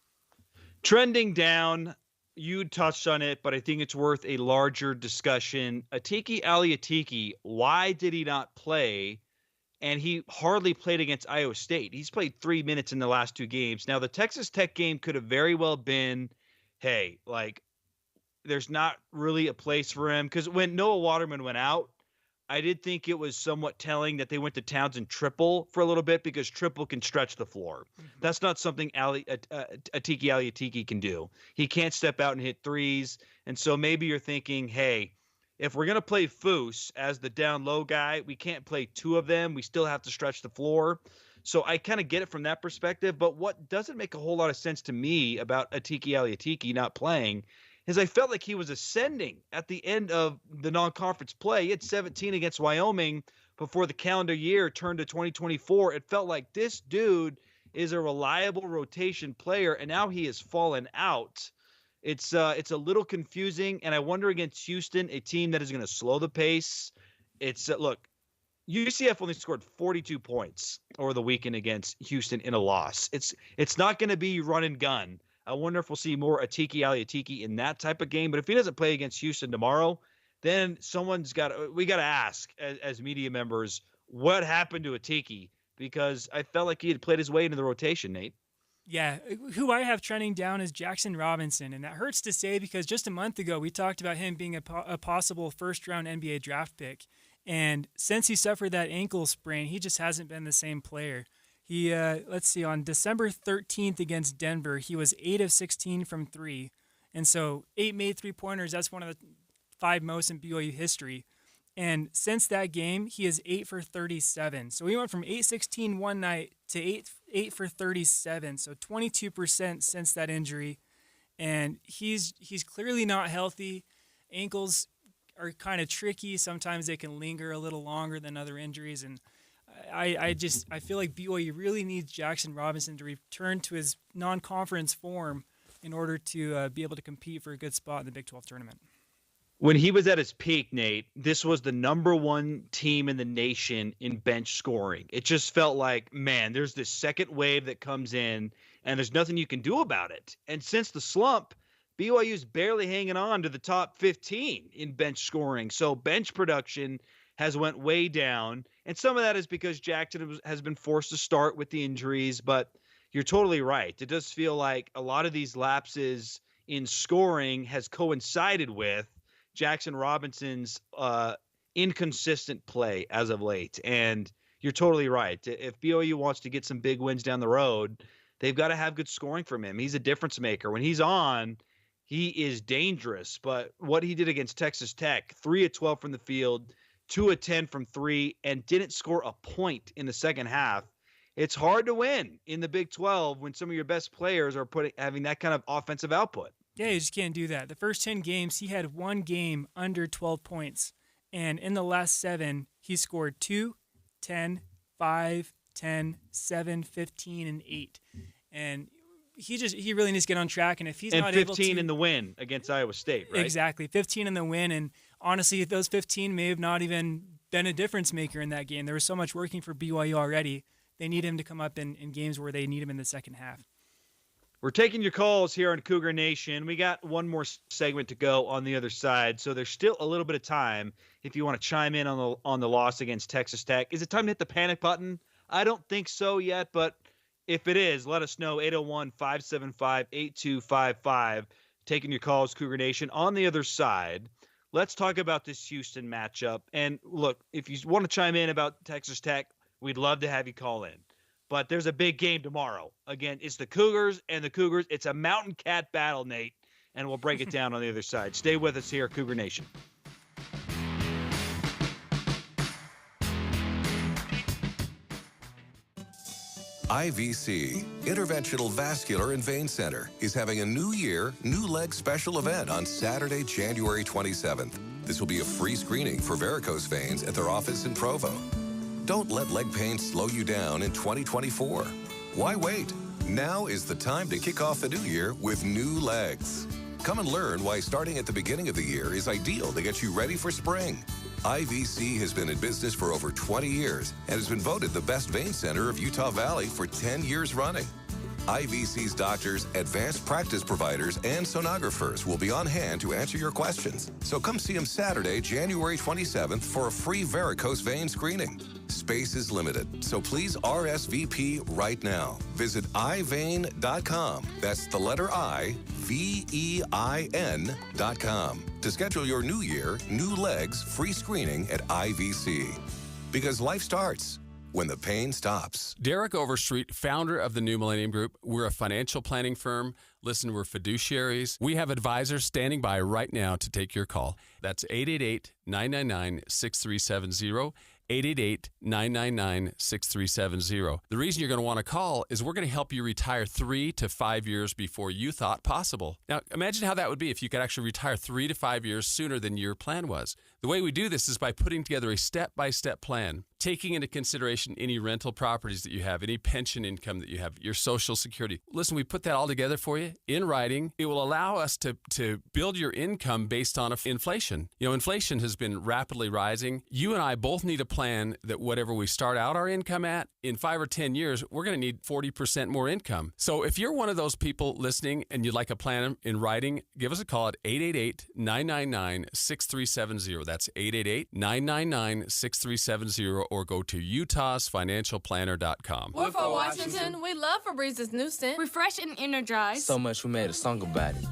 Trending down, you touched on it, but I think it's worth a larger discussion. Atiki Aliatiki, why did he not play? And he hardly played against Iowa State. He's played 3 minutes in the last 2 games. Now, the Texas Tech game could have very well been, hey, like, there's not really a place for him. Because when Noah Waterman went out, I did think it was somewhat telling that they went to Townsend triple for a little bit because triple can stretch the floor. That's not something Atiki Aliatiki can do. He can't step out and hit threes. And so maybe you're thinking, hey, if we're going to play Foose as the down low guy, we can't play 2 of them. We still have to stretch the floor. So I kind of get it from that perspective. But what doesn't make a whole lot of sense to me about Atiki Aliatiki not playing is I felt like he was ascending at the end of the non-conference play. He had 17 against Wyoming before the calendar year turned to 2024. It felt like this dude is a reliable rotation player, and now he has fallen out. It's a little confusing, and I wonder against Houston, a team that is going to slow the pace. Look, UCF only scored 42 points over the weekend against Houston in a loss. It's not going to be run and gun. I wonder if we'll see more Atiki Aliatiki in that type of game. But if he doesn't play against Houston tomorrow, then we got to ask as media members, what happened to Atiki? Because I felt like he had played his way into the rotation, Nate.
Yeah, who I have trending down is Jackson Robinson, and that hurts to say because just a month ago we talked about him being a possible first-round NBA draft pick, and since he suffered that ankle sprain, he just hasn't been the same player. He, let's see, on December 13th against Denver, he was 8 of 16 from 3, and so 8 made 3-pointers. That's one of the 5 most in BYU history. And since that game, he is 8 for 37. So he went from 8-16 one night to 8 for 37. So 22% since that injury. And he's clearly not healthy. Ankles are kind of tricky. Sometimes they can linger a little longer than other injuries. And I feel like BYU really needs Jackson Robinson to return to his non-conference form in order to be able to compete for a good spot in the Big 12 tournament.
When he was at his peak, Nate, this was the number 1 team in the nation in bench scoring. It just felt like, man, there's this second wave that comes in, and there's nothing you can do about it. And since the slump, BYU's barely hanging on to the top 15 in bench scoring. So bench production has went way down, and some of that is because Jackson has been forced to start with the injuries, but you're totally right. It does feel like a lot of these lapses in scoring has coincided with Jackson Robinson's inconsistent play as of late. And you're totally right. If BYU wants to get some big wins down the road, they've got to have good scoring from him. He's a difference maker. When he's on, he is dangerous. But what he did against Texas Tech, 3 of 12 from the field, 2 of 10 from 3, and didn't score a point in the second half. It's hard to win in the Big 12 when some of your best players are having that kind of offensive output.
Yeah, you just can't do that. The first 10 games, he had 1 game under 12 points. And in the last 7, he scored 2, 10, 5, 10, 7, 15, and 8. And he really needs to get on track. And if he's not able to...
15 in the win against Iowa State, right?
Exactly, 15 in the win. And honestly, those 15 may have not even been a difference maker in that game. There was so much working for BYU already. They need him to come up in games where they need him in the second half.
We're taking your calls here on Cougar Nation. We got one more segment to go on the other side, so there's still a little bit of time if you want to chime in on the loss against Texas Tech. Is it time to hit the panic button? I don't think so yet, but if it is, let us know. 801-575-8255. Taking your calls, Cougar Nation. On the other side, let's talk about this Houston matchup. And look, if you want to chime in about Texas Tech, we'd love to have you call in. But there's a big game tomorrow. Again, it's the Cougars and the Cougars. It's a mountain cat battle, Nate, and we'll break it down on the other side. Stay with us here, Cougar Nation.
IVC, Interventional Vascular and Vein Center, is having a New Year, New Leg special event on Saturday, January 27th. This will be a free screening for varicose veins at their office in Provo. Don't let leg pain slow you down in 2024. Why wait? Now is the time to kick off the new year with new legs. Come and learn why starting at the beginning of the year is ideal to get you ready for spring. IVC has been in business for over 20 years and has been voted the best vein center of Utah Valley for 10 years running. IVC's doctors, advanced practice providers, and sonographers will be on hand to answer your questions. So come see them Saturday, January 27th for a free varicose vein screening. Space is limited, so please RSVP right now. Visit ivein.com. That's the letter I, VEIN.com to schedule your new year, new legs free screening at IVC. Because life starts when the pain stops.
Derek Overstreet, founder of the New Millennium Group. We're a financial planning firm. Listen, we're fiduciaries. We have advisors standing by right now to take your call. That's 888-999-6370. 888-999-6370. The reason you're going to want to call is we're going to help you retire 3 to 5 years before you thought possible. Now, imagine how that would be if you could actually retire 3 to 5 years sooner than your plan was. The way we do this is by putting together a step-by-step plan, taking into consideration any rental properties that you have, any pension income that you have, your Social Security. Listen, we put that all together for you in writing. It will allow us to build your income based on inflation. You know, inflation has been rapidly rising. You and I both need a plan that whatever we start out our income at, in 5 or 10 years, we're going to need 40% more income. So if you're one of those people listening and you'd like a plan in writing, give us a call at 888-999-6370. That's 888-999-6370, or go to utahsfinancialplanner.com.
We're for Washington. We love Febrez's new scent. Refresh and energize.
So much we made a song about it.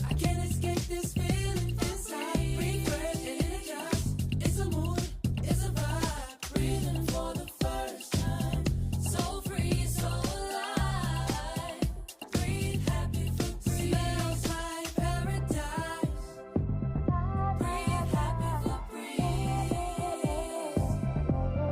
I can't escape this feeling inside. Refresh and energize. It's a mood, it's a vibe. Breathing for the first time. So free, so alive. Breathe happy for breeze. Smells like paradise. Breathe happy for breeze.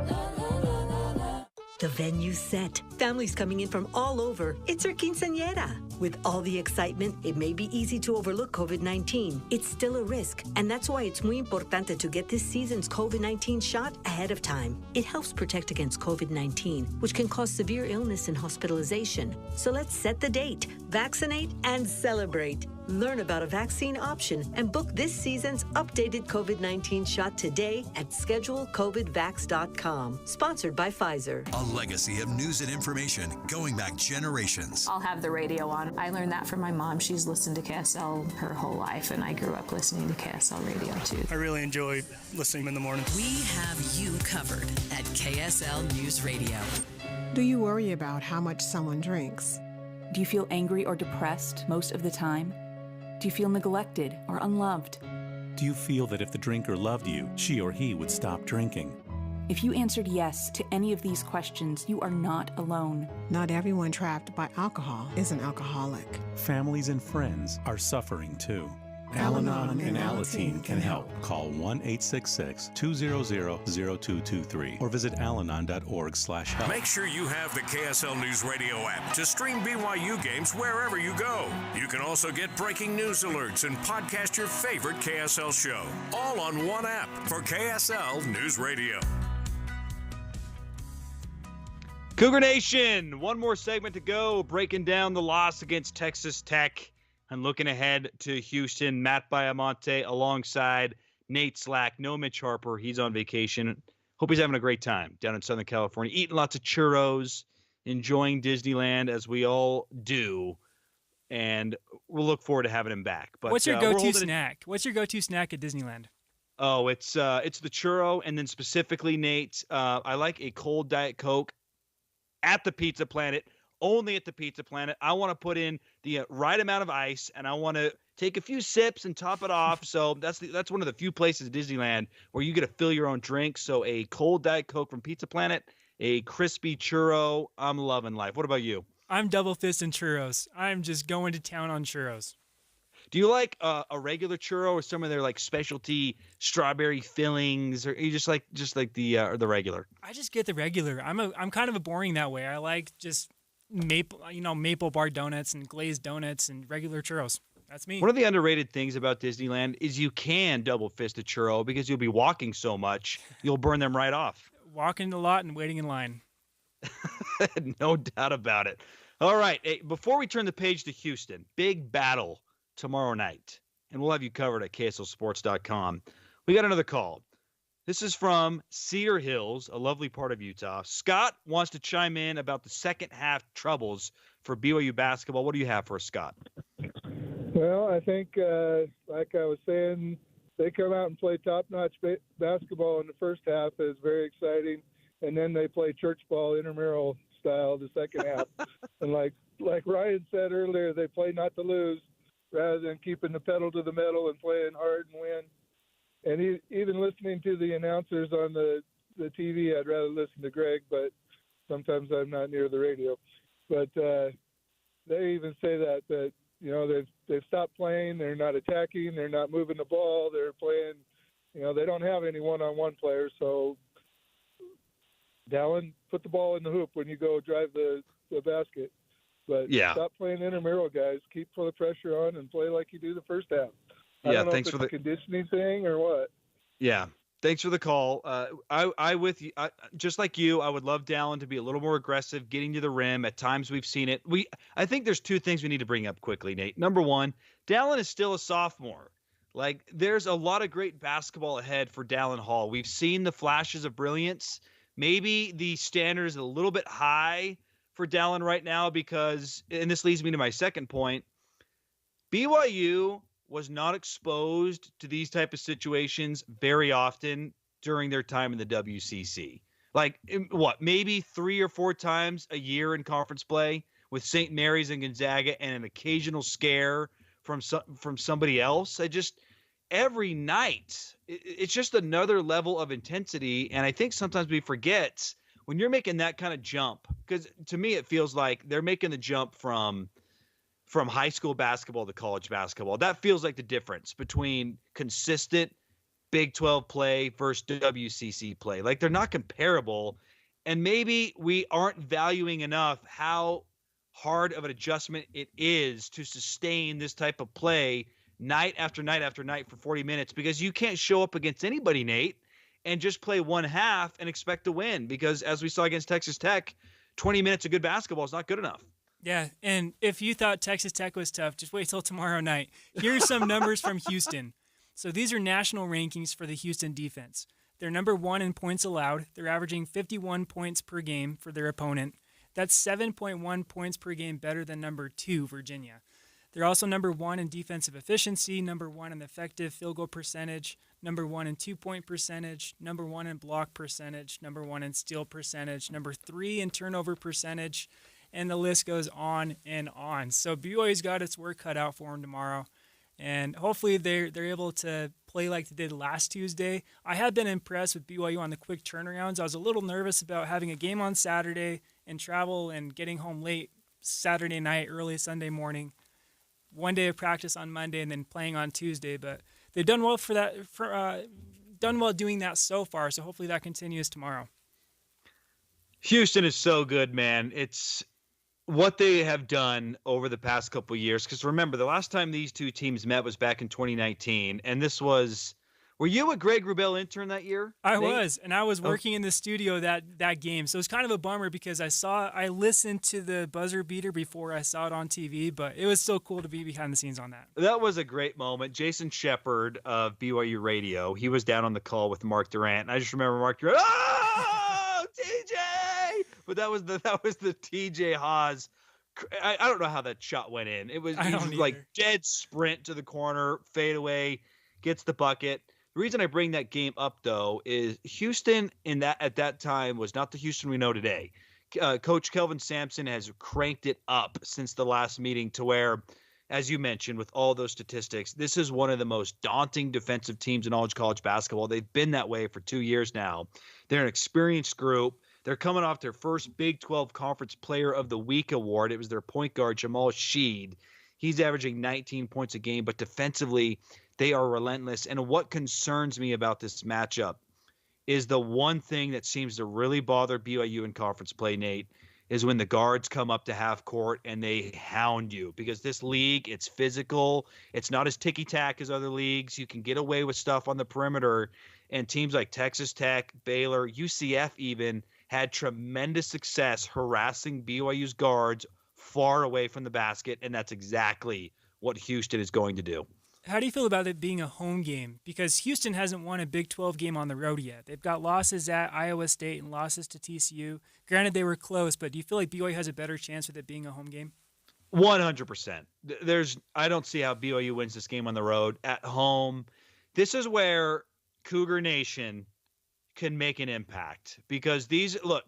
La la la la la.
The venue's set. Families coming in from all over. It's our quinceañera. With all the excitement, it may be easy to overlook COVID-19. It's still a risk, and that's why it's muy importante to get this season's COVID-19 shot ahead of time. It helps protect against COVID-19, which can cause severe illness and hospitalization. So let's set the date, vaccinate, and celebrate. Learn about a vaccine option and book this season's updated COVID-19 shot today at schedulecovidvax.com. Sponsored by Pfizer.
A legacy of news and information going back generations.
I'll have the radio on. I learned that from my mom. She's listened to KSL her whole life, and I grew up listening to KSL radio too.
I really enjoy listening in the morning.
We have you covered at KSL News Radio.
Do you worry about how much someone drinks?
Do you feel angry or depressed most of the time? Do you feel neglected or unloved?
Do you feel that if the drinker loved you, she or he would stop drinking?
If you answered yes to any of these questions, you are not alone.
Not everyone trapped by alcohol is an alcoholic.
Families and friends are suffering too. Al-Anon and Alateen can help. Call 1-866-200-0223 or visit alanon.org/help.
Make sure you have the KSL News Radio app to stream BYU games wherever you go. You can also get breaking news alerts and podcast your favorite KSL show, all on one app for KSL News Radio.
Cougar Nation, one more segment to go, breaking down the loss against Texas Tech and looking ahead to Houston. Matt Baiamonte alongside Nate Slack. No Mitch Harper. He's on vacation. Hope he's having a great time down in Southern California, eating lots of churros, enjoying Disneyland as we all do. And we'll look forward to having him back. But
what's your go-to snack? What's your go-to snack at Disneyland?
Oh, it's the churro, and then specifically, Nate, I like a cold Diet Coke at the Pizza Planet, only at the Pizza Planet. I want to put in the right amount of ice, and I want to take a few sips and top it off. So that's one of the few places at Disneyland where you get to fill your own drink. So a cold Diet Coke from Pizza Planet, a crispy churro. I'm loving life. What about you?
I'm double fisting churros. I'm just going to town on churros.
Do you like a regular churro or some of their like specialty strawberry fillings, or you just like the regular?
I just get the regular. I'm kind of a boring that way. I like just maple bar donuts and glazed donuts and regular churros. That's me.
One of the underrated things about Disneyland is you can double fist a churro because you'll be walking so much you'll burn them right off.
Walking a lot and waiting in line.
No doubt about it. All right. Hey, before we turn the page to Houston, big battle tomorrow night, and we'll have you covered at KSLSports.com. We got another call. This is from Cedar Hills, a lovely part of Utah. Scott wants to chime in about the second half troubles for BYU basketball. What do you have for us, Scott?
Well, I think, like I was saying, they come out and play top-notch basketball in the first half. Is very exciting, and then they play church ball intramural style the second half. And like Ryan said earlier, they play not to lose rather than keeping the pedal to the metal and playing hard and win. And even listening to the announcers on the TV, I'd rather listen to Greg, but sometimes I'm not near the radio. But they even say that you know, they've stopped playing. They're not attacking. They're not moving the ball. They're playing, you know, they don't have any one-on-one players. So, Dallin, put the ball in the hoop when you go drive the basket. But stop playing intramural, guys. Keep the pressure on and play like you do the first half. I don't know
thanks
if
for
it's a conditioning thing or what.
Yeah, thanks for the call. I with you, just like you, I would love Dallin to be a little more aggressive, getting to the rim. At times we've seen it. I think there's two things we need to bring up quickly, Nate. Number one, Dallin is still a sophomore. Like, there's a lot of great basketball ahead for Dallin Hall. We've seen the flashes of brilliance. Maybe the standard is a little bit high for Dallin right now because, and this leads me to my second point, BYU was not exposed to these type of situations very often during their time in the WCC. Like, what, maybe 3 or 4 times a year in conference play with St. Mary's and Gonzaga and an occasional scare from somebody else. Every night, it's just another level of intensity. And I think sometimes we forget when you're making that kind of jump, because to me, it feels like they're making the jump from high school basketball to college basketball. That feels like the difference between consistent Big 12 play versus WCC play. Like, they're not comparable. And maybe we aren't valuing enough how hard of an adjustment it is to sustain this type of play night after night after night for 40 minutes, because you can't show up against anybody, Nate, and just play one half and expect to win. Because as we saw against Texas Tech, 20 minutes of good basketball is not good enough.
Yeah, and if you thought Texas Tech was tough, just wait till tomorrow night. Here's some numbers from Houston. So these are national rankings for the Houston defense. They're number 1 in points allowed. They're averaging 51 points per game for their opponent. That's 7.1 points per game better than number 2, Virginia. They're also number 1 in defensive efficiency, number 1 in effective field goal percentage, number 1 in 2-point percentage, number 1 in block percentage, number 1 in steal percentage, number 3 in turnover percentage, and the list goes on and on. So BYU's got its work cut out for them tomorrow, and hopefully they're able to play like they did last Tuesday. I have been impressed with BYU on the quick turnarounds. I was a little nervous about having a game on Saturday and travel and getting home late Saturday night, early Sunday morning, one day of practice on Monday, and then playing on Tuesday. But they've done well done well doing that so far. So hopefully that continues tomorrow.
Houston is so good, man. It's what they have done over the past couple of years. Because remember, the last time these two teams met was back in 2019, and this was. Were you a Greg Wrubell intern that year?
I was, and I was working in the studio that game. So it was kind of a bummer because I listened to the buzzer beater before I saw it on TV, but it was still cool to be behind the scenes on that.
That was a great moment. Jason Shepard of BYU Radio, he was down on the call with Mark Durant. And I just remember Mark Durant, oh, TJ! But that was the TJ Haas. I don't know how that shot went in. It was like dead sprint to the corner, fade away, gets the bucket. The reason I bring that game up, though, is Houston at that time was not the Houston we know today. Coach Kelvin Sampson has cranked it up since the last meeting to where, as you mentioned, with all those statistics, this is one of the most daunting defensive teams in all of college basketball. They've been that way for 2 years now. They're an experienced group. They're coming off their first Big 12 Conference Player of the Week award. It was their point guard, Jamal Sheed. He's averaging 19 points a game, but defensively, they are relentless. And what concerns me about this matchup is the one thing that seems to really bother BYU in conference play, Nate, is when the guards come up to half court and they hound you. Because this league, it's physical. It's not as ticky-tack as other leagues. You can get away with stuff on the perimeter. And teams like Texas Tech, Baylor, UCF even had tremendous success harassing BYU's guards far away from the basket. And that's exactly what Houston is going to do.
How do you feel about it being a home game? Because Houston hasn't won a Big 12 game on the road yet. They've got losses at Iowa State and losses to TCU. Granted, they were close, but do you feel like BYU has a better chance with it being a home game?
100%. I don't see how BYU wins this game on the road. At home, this is where Cougar Nation can make an impact, because look,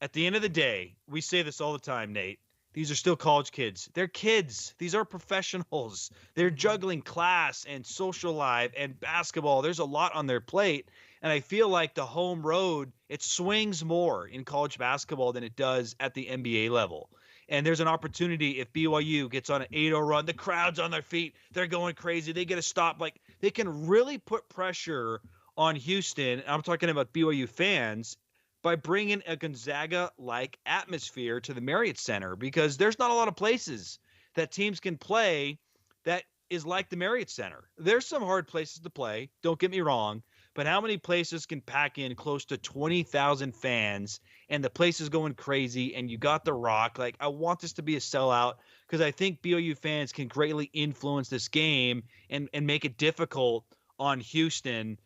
at the end of the day, we say this all the time, Nate, these are still college kids. They're kids. These are professionals. They're juggling class and social life and basketball. There's a lot on their plate. And I feel like the home road, it swings more in college basketball than it does at the NBA level. And there's an opportunity if BYU gets on an 8-0 run, the crowd's on their feet, they're going crazy, they get a stop. Like, they can really put pressure on Houston. I'm talking about BYU fans, by bringing a Gonzaga-like atmosphere to the Marriott Center, because there's not a lot of places that teams can play that is like the Marriott Center. There's some hard places to play, don't get me wrong, but how many places can pack in close to 20,000 fans and the place is going crazy and you got The Rock? Like, I want this to be a sellout, because I think BYU fans can greatly influence this game and make it difficult on Houston.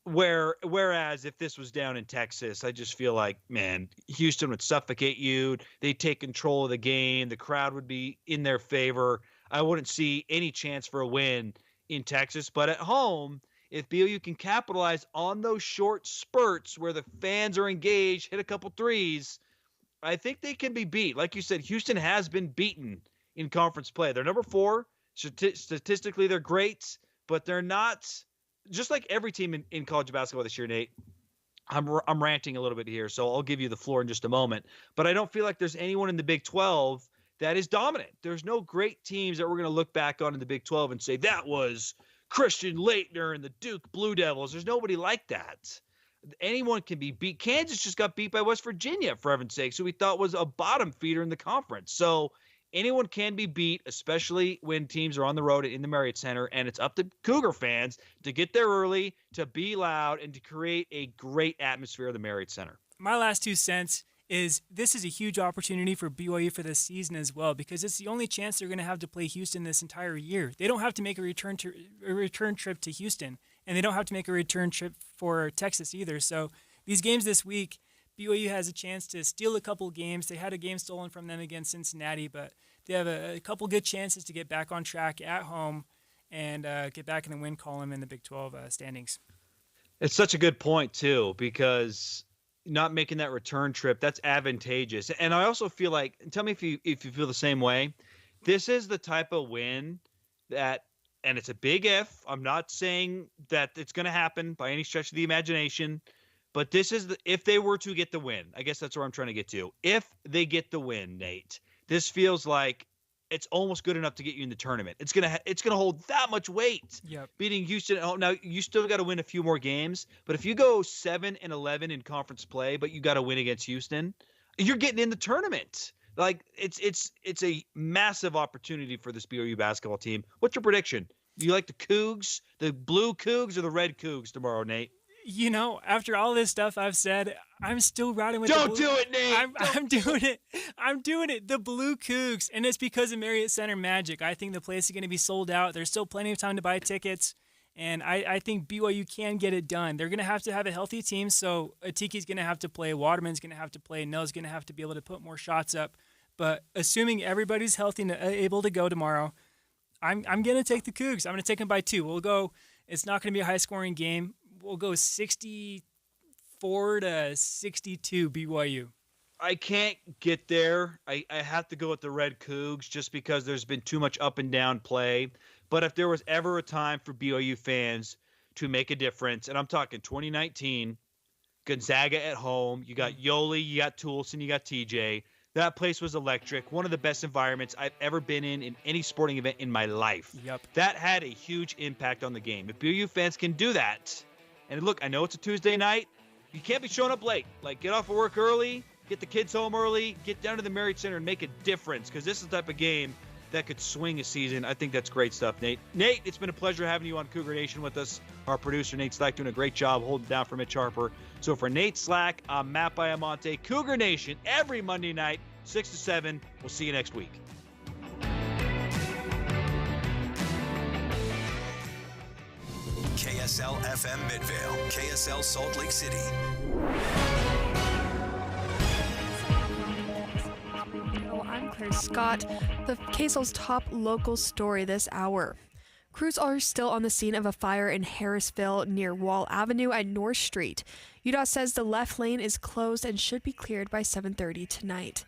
Whereas if this was down in Texas, I just feel like, man, Houston would suffocate you. They'd take control of the game. The crowd would be in their favor. I wouldn't see any chance for a win in Texas. But at home, if BYU can capitalize on those short spurts where the fans are engaged, hit a couple threes, I think they can be beat. Like you said, Houston has been beaten in conference play. They're number 4. Statistically, they're great, but they're not. Just like every team in college basketball this year, Nate, I'm ranting a little bit here, so I'll give you the floor in just a moment. But I don't feel like there's anyone in the Big 12 that is dominant. There's no great teams that we're going to look back on in the Big 12 and say, that was Christian Laettner and the Duke Blue Devils. There's nobody like that. Anyone can be beat. Kansas just got beat by West Virginia, for heaven's sake, who we thought was a bottom feeder in the conference. So anyone can be beat, especially when teams are on the road in the Marriott Center, and it's up to Cougar fans to get there early, to be loud, and to create a great atmosphere of the Marriott Center.
My last 2 cents is this is a huge opportunity for BYU for this season as well, because it's the only chance they're going to have to play Houston this entire year. They don't have to make a return trip to Houston, and they don't have to make a return trip for Texas either. So these games this week, BYU has a chance to steal a couple games. They had a game stolen from them against Cincinnati, but they have a couple good chances to get back on track at home and get back in the win column in the Big 12 standings.
It's such a good point, too, because not making that return trip, that's advantageous. And I also feel like, tell me if you feel the same way, this is the type of win that, and it's a big if, I'm not saying that it's going to happen by any stretch of the imagination, but this is if they were to get the win, I guess that's where I'm trying to get to. If they get the win, Nate, this feels like it's almost good enough to get you in the tournament. It's gonna hold that much weight.
Yep.
Beating Houston. Oh, now you still got to win a few more games, but if you go 7-11 in conference play, but you got to win against Houston, you're getting in the tournament. Like it's a massive opportunity for this BYU basketball team. What's your prediction? Do you like the Cougs, the blue Cougs, or the red Cougs tomorrow, Nate?
You know, after all this stuff I've said, I'm still riding with
Don't
the blue.
do it, Nate!
I'm doing it. I'm doing it. The Blue Cougs. And it's because of Marriott Center magic. I think the place is going to be sold out. There's still plenty of time to buy tickets. And I think BYU can get it done. They're going to have a healthy team. So Atiki's going to have to play. Waterman's going to have to play. Nell's going to have to be able to put more shots up. But assuming everybody's healthy and able to go tomorrow, I'm going to take the Cougs. I'm going to take them by 2. We'll go. It's not going to be a high-scoring game. We'll go 64-62 BYU.
I can't get there. I have to go with the Red Cougs just because there's been too much up and down play. But if there was ever a time for BYU fans to make a difference, and I'm talking 2019, Gonzaga at home, you got Yoli, you got Toulson, you got TJ. That place was electric. One of the best environments I've ever been in any sporting event in my life.
Yep.
That had a huge impact on the game. If BYU fans can do that, and look, I know it's a Tuesday night. You can't be showing up late. Like, get off of work early, get the kids home early, get down to the Marriott Center and make a difference, because this is the type of game that could swing a season. I think that's great stuff, Nate. Nate, it's been a pleasure having you on Cougar Nation with us. Our producer, Nate Slack, doing a great job holding down for Mitch Harper. So for Nate Slack, I'm Matt Baiamonte. Cougar Nation, every Monday night, 6 to 7. We'll see you next week.
KSL FM Midvale, KSL Salt Lake City.
I'm Claire Scott. The KSL's top local story this hour. Crews are still on the scene of a fire in Harrisville near Wall Avenue at North Street. UDOT says the left lane is closed and should be cleared by 7:30 tonight.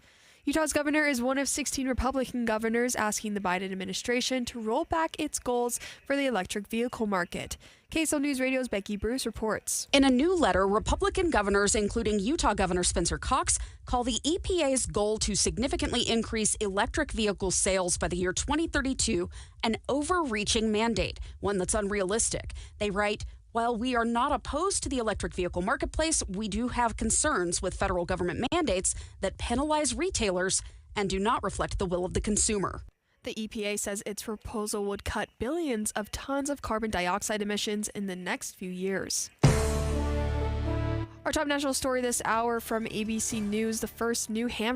Utah's governor is one of 16 Republican governors asking the Biden administration to roll back its goals for the electric vehicle market. KSL News Radio's Becky Bruce reports.
In a new letter, Republican governors, including Utah Governor Spencer Cox, call the EPA's goal to significantly increase electric vehicle sales by the year 2032 an overreaching mandate, one that's unrealistic. They write, while we are not opposed to the electric vehicle marketplace, we do have concerns with federal government mandates that penalize retailers and do not reflect the will of the consumer.
The EPA says its proposal would cut billions of tons of carbon dioxide emissions in the next few years. Our top national story this hour from ABC News, the first New Hampshire